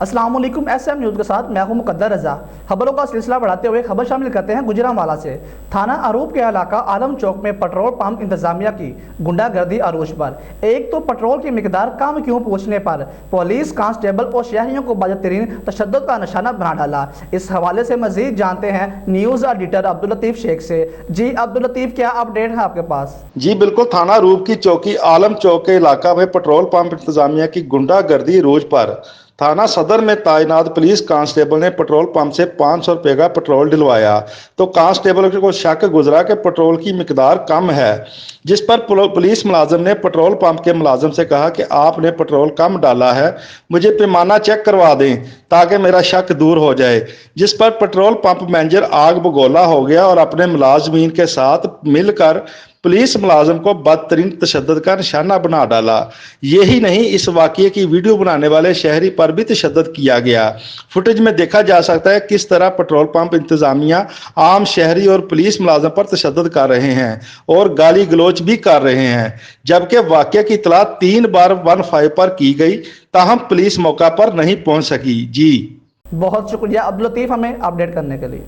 अस्सलाम वालेकुम। SM news के साथ मैं हूं मुकद्दर रजा। खबरों का सिलसिला बढ़ाते हुए खबर शामिल करते हैं गुजरांवाला से। थाना आरूप के इलाका आलम चौक में पेट्रोल पंप इंतजामिया की गुंडागर्दी अरूज पर। एक तो पेट्रोल की मिकदार कम क्यों पूछने पर पुलिस कांस्टेबल और शहरियों को बाज़तरीन तशद्दुद का निशाना बना डाला। इस हवाले से मजीद जानते हैं न्यूज़ एडिटर अब्दुल लतीफ़ शेख से। जी अब्दुल लतीफ़, क्या अपडेट है आपके पास? जी बिल्कुल, थाना रूप की चौकी आलम चौक के इलाका में पेट्रोल पंप इंतजामिया की गुंडागर्दी रोज पर थाना सदर में तैनात पुलिस कांस्टेबल ने पेट्रोल पंप से 500 रुपये का पेट्रोल दिलवाया तो कांस्टेबल को शक गुजरा कि पेट्रोल की मिकदार कम है, जिस पर पुलिस मुलाजिम ने पेट्रोल पंप के मुलाजिम से कहा कि आपने पेट्रोल कम डाला है, मुझे पैमाना चेक करवा दें ताकि मेरा शक दूर हो जाए। जिस पर पेट्रोल पंप मैनेजर आग बगोला हो गया और अपने मुलाजमीन के साथ मिलकर पुलिस मुलाजिम को बदतरीन तशद्दुद का निशाना बना डाला। यही नहीं, इस वाक़ये की वीडियो बनाने वाले शहरी पर भी तशद्दुद किया गया। फुटेज में देखा जा सकता है किस तरह पेट्रोल पंप इंतजामिया आम शहरी और पुलिस मुलाजिम पर तशद्दुद कर रहे हैं और गाली गलोच भी कर रहे हैं, जबकि वाक़ये की इतला 3 बार 15 पर की गई, ताहम पुलिस मौका पर नहीं पहुंच सकी। जी बहुत शुक्रिया अब्दुल लतीफ़ हमें अपडेट करने के लिए।